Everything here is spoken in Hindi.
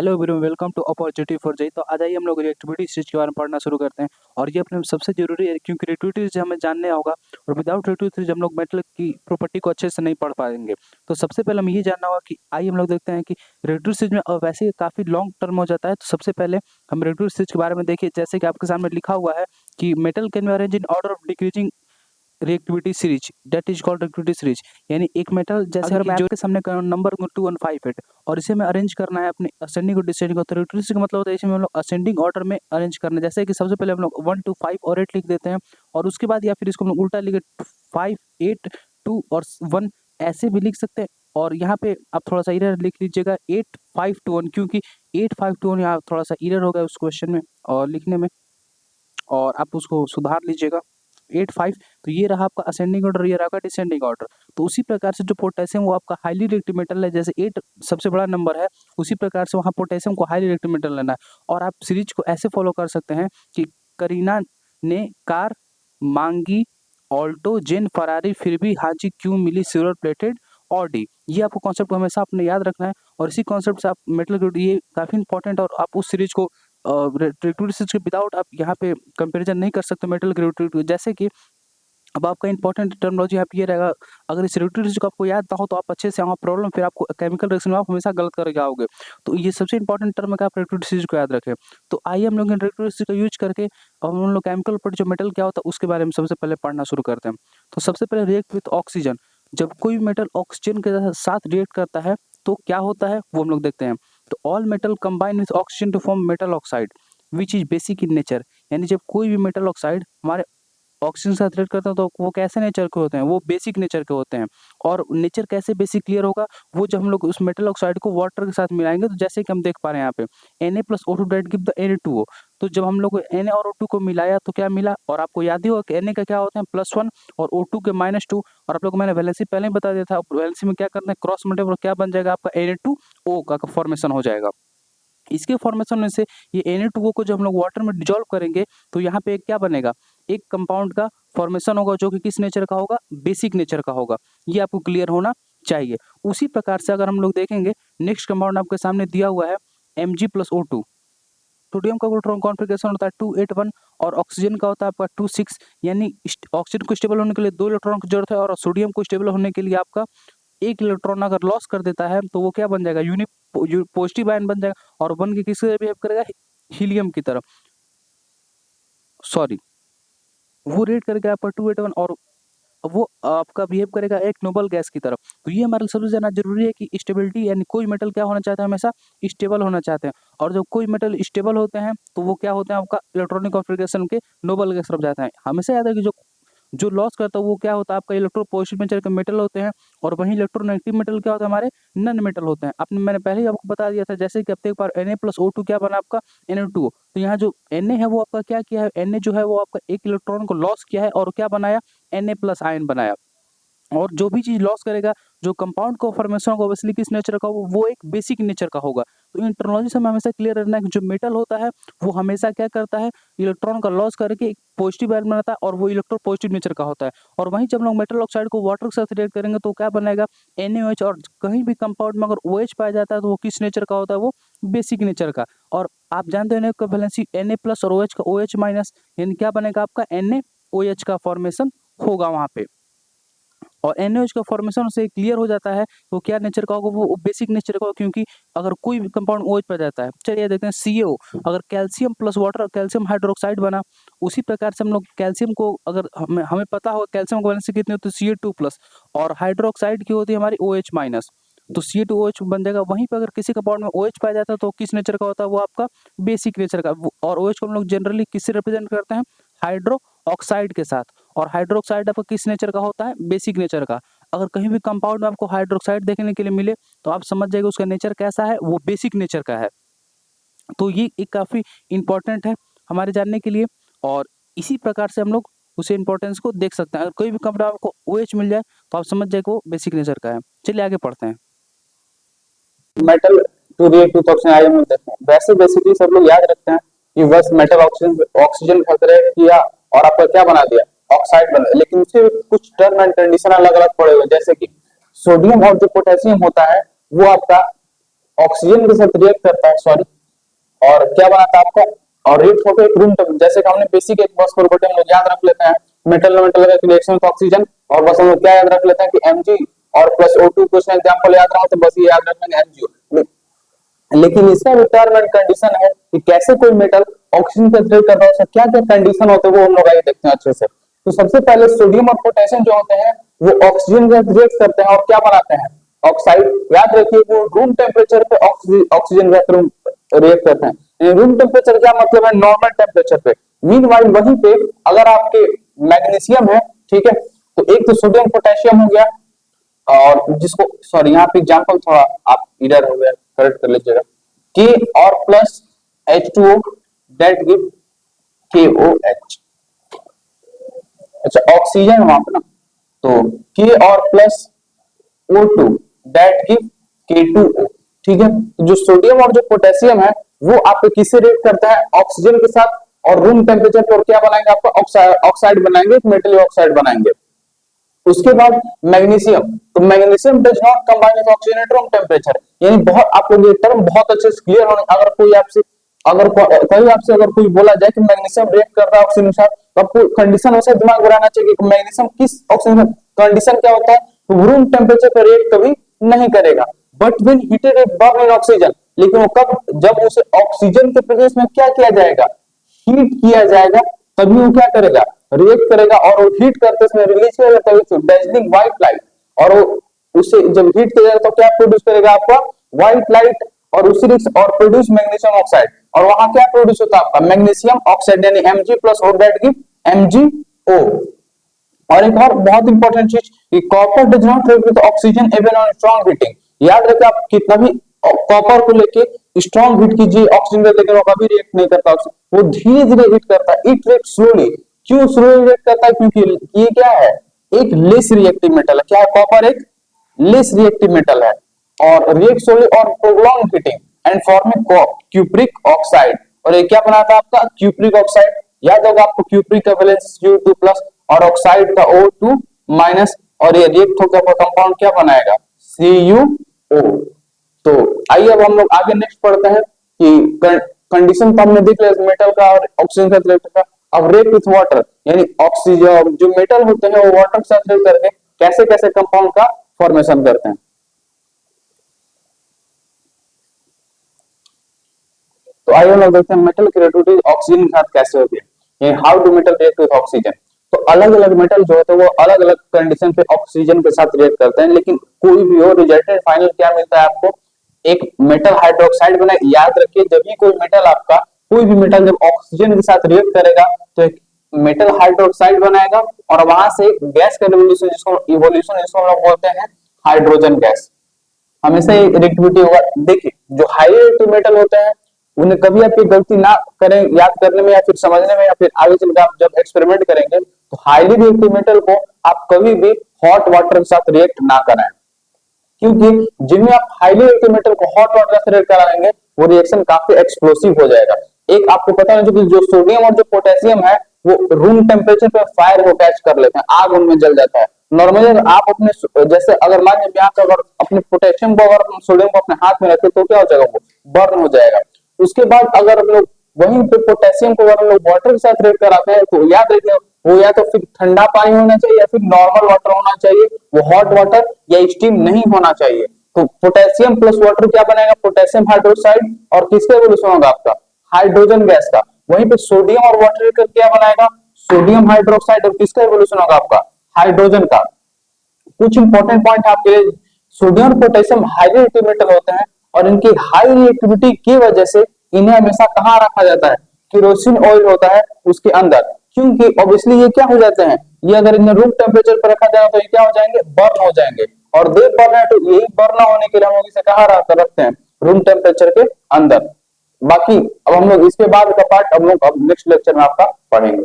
Hello everyone, welcome to opportunity for JEE. तो आज आइए हम लोग रिएक्टिविटी सीरीज के बारे में पढ़ना शुरू करते हैं। और ये अपने सबसे जरूरी है क्योंकि रिएक्टिविटी से हमें जानने होगा और विदाउट रिएक्टिविटी हम लोग मेटल की प्रॉपर्टी को अच्छे से नहीं पढ़ पाएंगे। तो सबसे पहले हमें ये जानना होगा कि आइए हम लोग देखते हैं कि रिएक्टिविटी सीरीज में वैसे ही काफ़ी लॉन्ग टर्म हो जाता है। तो सबसे पहले हम रिएक्टिविटी सीरीज के बारे में देखिए, जैसे कि आपके सामने लिखा हुआ है कि metal can be arrange in order of decreasing reactivity series, that is called reactivity series. यानी एक मेटल जैसे अगर मैं आपके सामने नंबर 2158 और इसे मैं अरेंज करना है अपने असेंडिंग और डिसेंडिंग। तो रिएक्टिविटी का मतलब होता है इसमें हम लोग असेंडिंग ऑर्डर में अरेंज करना है। जैसे कि सबसे पहले हम लोग 1 2 5 और 8 लिख देते हैं और उसके बाद या फिर इसको हम लोग उल्टा लिखे 5 8 2 और 1 ऐसे भी लिख सकते हैं। और यहाँ पे आप थोड़ा सा इरर लिख लीजिएगा 8 5 2 1, क्योंकि 8 5 2 1 यहाँ थोड़ा सा इरर हो गया उस क्वेश्चन में और लिखने में, और आप उसको सुधार लीजिएगा 8 5। तो ये रहा आपका असेंडिंग ऑर्डर, ये रहा डिसेंडिंग ऑर्डर। तो उसी प्रकार से जो पोटेशियम वो आपका हाईली रिएक्टिव मेटल है, जैसे 8 सबसे बड़ा नंबर है उसी प्रकार से वहाँ पोटेशियम को हाईली रिएक्टिव मेटल लेना है। और आप सीरीज को ऐसे फॉलो कर सकते हैं कि करीना ने कार मांगी, ऑल्टो जेन फरारी, फिर भी हाजी क्यों मिली सिल्वर प्लेटेड ऑडी। ये आपको कॉन्सेप्ट को हमेशा अपने याद रखना है और इसी कॉन्सेप्ट से आप मेटल, ये काफ़ी इंपॉर्टेंट। और आप उस सीरीज को रिएक्टिविटी सीरीज के विदाउट आप यहाँ पे कंपैरिजन नहीं कर सकते मेटल की रिएक्टिविटी। जैसे कि अब आपका इंपॉर्टेंट टर्मिनोलॉजी यहाँ पे ये रहेगा, अगर इस रिएक्टिविटी सीरीज को आपको याद ना हो तो आप अच्छे से वहाँ प्रॉब्लम, फिर आपको केमिकल रिएक्शन में आप हमेशा गलत कर जाओगे। तो ये सबसे इंपॉर्टेंट टर्म है कि आप रिएक्टिविटी सीरीज को याद रखें। तो आइए हम लोग रिएक्टिविटी सीरीज का यूज करके हम लोग केमिकल पर जो मेटल क्या होता है उसके बारे में सबसे पहले पढ़ना शुरू करते हैं। तो सबसे पहले रिएक्ट विथ ऑक्सीजन। जब कोई मेटल ऑक्सीजन के साथ रिएक्ट करता है तो क्या होता है वो हम लोग देखते हैं। तो all metal combine with oxygen to form metal oxide which is basic in nature. यानी जब कोई भी मेटल ऑक्साइड हमारे ऑक्सीजन के साथ रिएक्ट करते हैं तो वो कैसे नेचर के होते हैं, वो बेसिक नेचर के होते हैं। और नेचर कैसे बेसिक क्लियर होगा, वो जब हम लोग उस मेटल ऑक्साइड को वाटर के साथ मिलाएंगे। तो जैसे कि हम देख पा रहे हैं यहाँ पे Na+O2 date give the Na2O। तो जब हम लोग Na और O2 को मिलाया तो क्या मिला, और आपको याद ही होगा कि Na का क्या होता है +1 और O2 के -2। और आप लोग को मैंने वैलेंसी पहले ही बता दिया था, वैलेंसी में क्या करना है क्रॉस मल्टीप्लाई, क्या बन जाएगा आपका Na2O का फॉर्मेशन हो जाएगा। इसके फॉर्मेशन में से ये Na2O को जब हम लोग वाटर में डिजोल्व करेंगे तो यहाँ पे क्या बनेगा, एक कंपाउंड का फॉर्मेशन होगा जो कि किस नेचर का होगा, बेसिक नेचर का होगा। ये आपको क्लियर होना चाहिए। उसी प्रकार से अगर हम लोग देखेंगे नेक्स्ट कंपाउंड आपके सामने दिया हुआ है Mg+O2। सोडियम का इलेक्ट्रॉन कॉन्फ़िगरेशन होता है 281 और ऑक्सीजन का होता है आपका 26। यानी ऑक्सीजन को स्टेबल होने के लिए 2 इलेक्ट्रॉन की जरूरत है और सोडियम को स्टेबल होने के लिए आपका एक इलेक्ट्रॉन अगर लॉस कर देता है तो वो क्या बन जाएगा, यूनिक पॉजिटिव आयन बन जाएगा और बन के किससे बिहेव करेगा, हीलियम की तरफ, सॉरी वो रेट करेगा आपका 281 और वो आपका बिहेव करेगा एक नोबल गैस की तरफ। तो ये हमारे सबसे जानना जरूरी है कि स्टेबिलिटी, यानी कोई मेटल क्या होना चाहते हैं, हमेशा स्टेबल होना चाहते हैं। और जब कोई मेटल स्टेबल होते हैं तो वो क्या होते हैं, आपका इलेक्ट्रॉनिक कॉन्फ़िगरेशन के नोबल गैस तरफ जाते हैं। हमेशा याद है कि जो जो लॉस करता है वो क्या होता है, आपका इलेक्ट्रो पॉजिटिव नेचर के मेटल होते हैं और वहीं इलेक्ट्रोनेगेटिव मेटल क्या होता है, हमारे नन मेटल होते हैं। आपने मैंने पहले ही आपको बता दिया था, जैसे कि अब एक बार Na+O2 क्या बना आपका Na2O। तो यहाँ जो Na है वो आपका क्या किया है, Na जो है वो आपका एक इलेक्ट्रॉन को लॉस किया है और क्या बनाया, Na+ आयन बनाया। और जो भी चीज़ लॉस करेगा, जो कंपाउंड को फॉर्मेशन होगा ऑब्वियसली किस नेचर का होगा, वो एक बेसिक नेचर का होगा। तो इन टर्मिनोलॉजी से हमें हमेशा क्लियर रहना है कि जो मेटल होता है वो हमेशा क्या करता है, इलेक्ट्रॉन का लॉस करके एक पॉजिटिव आयन बनाता है और वो इलेक्ट्रो पॉजिटिव नेचर का होता है। और वहीं जब लोग मेटल ऑक्साइड को वाटर के साथ रिएक्ट करेंगे तो क्या बनेगा, NaOH। और कहीं भी कंपाउंड में अगर OH पाया जाता है तो वो किस नेचर का होता है, वो बेसिक नेचर का। और आप जानते हैं ना वैलेंसी Na+ और OH का OH-, यानी क्या बनेगा आपका NaOH का फॉर्मेशन होगा वहाँ पे। और NaOH का फॉर्मेशन से क्लियर हो जाता है तो क्या नेचर का होगा, वो बेसिक नेचर का होगा। क्योंकि अगर कोई भी कंपाउंड OH पर जाता है, चलिए देखते हैं CaO, अगर calcium plus water calcium hydroxide बना। उसी प्रकार से हम लोग कैल्शियम को, अगर हमें पता हो कैल्शियम की वैलेंसी कितनी होती है Ca2+, और हाइड्रोक्साइड की होती है हमारी OH-। तो Ca2OH बन जाएगा। वहीं पर अगर किसी कंपाउंड में OH पाया जाता है तो किस नेचर का होता है, वो आपका बेसिक नेचर का। और OH को हम लोग जनरली किससे रिप्रेजेंट करते हैं, हाइड्रो ऑक्साइड के साथ। और हाइड्रोक्साइड आपका किस नेचर का होता है, बेसिक नेचर का। अगर कहीं भी कंपाउंड में आपको हाइड्रोक्साइड देखने के लिए मिले तो आप समझ जाइए उसका नेचर कैसा है, वो बेसिक नेचर का है। तो ये एक काफ़ी इंपॉर्टेंट है हमारे जानने के लिए। और इसी प्रकार से हम लोग उसे इंपॉर्टेंस को देख सकते हैं। अगर कोई भी कंपाउंड आपको OH मिल जाए तो आप समझ जाए कि वो बेसिक नेचर का है। चलिए आगे पढ़ते हैं। Metal to react with oxygen आइए हम देखते हैं। वैसे बेसिकली सब लोग याद रखते हैं कि बस मेटल ऑक्सीजन के साथ रिएक्ट किया और आपका क्या बना दिया, ऑक्साइड बना। लेकिन उसके कुछ टर्म एंड कंडीशन अलग अलग पड़े हुए, जैसे कि सोडियम और जो पोटेशियम होता है वो आपका ऑक्सीजन के साथ रिएक्ट करता है, सॉरी, और क्या बनाता है आपका, और रेट होकर एक रूम टेम्परेचर, जैसे कि हमने बेसिक एक बस प्रॉपर्टी हम लोग याद रख लेते हैं, मेटल में मेटल का रिएक्शन विद ऑक्सीजन, और बस हम लोग क्या याद रख लेते हैं कि Mg और प्लस O2, कुछ एग्जांपल याद रहा तो बस ये याद रख लेंगे MgO। लेकिन इसका रिक्वायरमेंट कंडीशन है कि कैसे कोई मेटल ऑक्सीजन का रिएक्ट कर रहा है, उसका क्या क्या कंडीशन होते हैं वो हम लोग आगे देखते हैं अच्छे से। तो सबसे पहले सोडियम और पोटेशियम जो होते हैं वो ऑक्सीजन का रिएक्ट करते हैं और क्या बनाते हैं, ऑक्साइड। याद रखिए वो रूम टेम्परेचर पे ऑक्सीजन का रिएक्ट करते हैं। रूम टेम्परेचर क्या मतलब है, नॉर्मल टेम्परेचर पे। मीनवाइल वहीं पे अगर आपके मैग्नीशियम है, ठीक है, तो एक तो सोडियम पोटेशियम हो गया, और जिसको सॉरी यहाँ पे एग्जांपल थोड़ा आप इधर हो गया, करेक्ट कर लीजिएगा, के और plus H2O that give KOH। अच्छा ऑक्सीजन वहां पे ना, तो के और plus O2 that give K2O, ठीक है। जो सोडियम और जो पोटेशियम है वो आपको किससे रिएक्ट करता है, ऑक्सीजन के साथ, और रूम टेम्परेचर पर क्या बनाएंगे, आपका ऑक्साइड बनाएंगे, मेटल ऑक्साइड बनाएंगे। उसके बाद मैग्नीशियम, तो magnesium does not combine with oxygen at room temperature, यानी बहुत आप लोग ये टर्म बहुत अच्छे से क्लियर होने, अगर कोई आपसे अगर कोई बोला जाए कि मैग्नीशियम रिएक्ट कर रहा है ऑक्सीजन के साथ, तो आपको कंडीशन वैसे दिमाग में रहना चाहिए कि मैग्नीशियम किस ऑक्सीजन, कंडीशन क्या होता है, रूम टेम्परेचर पर रिएक्ट कभी नहीं करेगा, but when heated it burn in oxygen, लेकिन वो कब, जब उसे ऑक्सीजन के प्रेजेंस में क्या किया जाएगा, हीट किया जाएगा, तभी वो क्या करेगा, रिएक्ट करेगा, और वो हीट करते समय रिलीज किया जाता है डैजलिंग व्हाइट लाइट, और वो उसे जब हीट किया जाएगा तो क्या प्रोड्यूस करेगा, आपका व्हाइट लाइट, और उसी और प्रोड्यूस मैग्नीशियम ऑक्साइड, और वहां क्या प्रोड्यूस होता है आपका मैग्नीशियम ऑक्साइड, यानी Mg plus O that give MgO। और एक और बहुत इंपॉर्टेंट चीज कि copper does not react with oxygen even on strong heating. याद रखिए आप कितना भी कॉपर को लेके स्ट्रांग हीट कीजिए ऑक्सीजन का, लेकिन वो कभी रिएक्ट नहीं करता, वो धीरे धीरे हीट करता है, इट रिएक्ट स्लोली। क्यों स्लोली रिएक्ट करता है, क्योंकि ये क्या है, एक लेस रिएक्टिव मेटल है। क्या है, कॉपर एक लेस रिएक्टिव मेटल है, और रिएक्ट स्लोली और prolong heating and forming cupric oxide. और ये क्या बनाता है आपका, क्यूप्रिक ऑक्साइड। याद होगा आपको क्यूप्रिक का वैलेंस Cu2+ और ऑक्साइड का O2-, और ये रिएक्ट होकर आपका कंपाउंड क्या बनाएगा, CuO। तो आइए अब हम लोग आगे नेक्स्ट पढ़ते हैं कि कंडीशन तो हमने देख लिया मेटल का और ऑक्सीजन का रिएक्ट का। अब रिएक्ट विथ वाटर, यानी ऑक्सीजन जो मेटल होते हैं वो वाटर के साथ रिएक्ट करके कैसे कैसे कंपाउंड का फॉर्मेशन करते हैं। तो आइए हम लोग देखते हैं मेटल की रिएक्टिविटी ऑक्सीजन के साथ कैसे होती है, how do metal react with oxygen. तो अलग अलग मेटल जो होते हैं वो अलग अलग कंडीशन पे ऑक्सीजन के साथ रिएक्ट करते हैं, लेकिन कोई भी हो रिजल्टेंट फाइनल क्या मिलता है आपको, एक मेटल हाइड्रोक्साइड बना। याद रखिए जब भी कोई मेटल आपका, कोई भी मेटल जब ऑक्सीजन के साथ रिएक्ट करेगा तो एक मेटल हाइड्रोक्साइड बनाएगा, और वहां से गैस का रिवोल्यूशन जिसको इवोल्यूशन जिसको हम लोग बोलते हैं हाइड्रोजन गैस, हमेशा रिएक्टिविटी होगा। देखिए जो हाई रिएक्टिव मेटल होते हैं उन्हें कभी आप ये गलती ना करें याद करने में या फिर समझने में, या फिर आगे चलकर आप जब एक्सपेरिमेंट करेंगे तो हाईली रिएक्टिव मेटल को आप कभी भी हॉट वाटर के साथ रिएक्ट ना कराएं, क्योंकि जिनमें आप हाईली रिएक्टिव मेटल को हॉट वाटर से रिएक्ट कराएंगे वो रिएक्शन काफी एक्सप्लोसिव हो जाएगा। एक आपको पता है जो सोडियम और जो पोटेशियम है वो रूम टेम्परेचर पे फायर को कैच कर लेते हैं, आग उनमें जल जाता है। नॉर्मली आप अपने जैसे अगर मान लीजिए यहाँ पे अगर अपने पोटेशियम को अगर सोडियम को अपने हाथ में रखे तो क्या हो जाएगा, वो बर्न हो जाएगा। उसके बाद अगर हम लोग वहीं पे पोटेशियम को अगर हम लोग वाटर के साथ रिएक्ट कराते हैं तो याद रखिए वो या तो फिर ठंडा पानी होना चाहिए या फिर नॉर्मल वाटर होना चाहिए, वो हॉट वाटर या स्टीम नहीं होना चाहिए। तो पोटेशियम प्लस वाटर क्या बनेगा, पोटेशियम हाइड्रोक्साइड, और किसका एवोल्यूशन होगा आपका, हाइड्रोजन गैस का। वहीं पे सोडियम और वाटर का क्या बनाएगा, सोडियम हाइड्रोक्साइड, और किसका एवोल्यूशन होगा आपका, हाइड्रोजन का। कुछ इंपॉर्टेंट पॉइंट आपके लिए, सोडियम और पोटेशियम हाई रिएक्टिव मेटल होते हैं, और इनकी हाई रिएक्टिविटी की वजह से इन्हें हमेशा कहाँ रखा जाता है, केरोसिन ऑयल होता है उसके अंदर, क्योंकि ऑब्वियसली ये क्या हो जाते हैं, ये अगर इन्हें रूम टेम्परेचर पर रखा जाए तो ये क्या हो जाएंगे, बर्न हो जाएंगे। और दे बर्न है तो यही बर्न होने के लिए हम लोग इसे कहाँ रखते हैं, रूम टेम्परेचर के अंदर। बाकी अब हम लोग इसके बाद का पार्ट हम लोग अब नेक्स्ट लेक्चर में आपका पढ़ेंगे।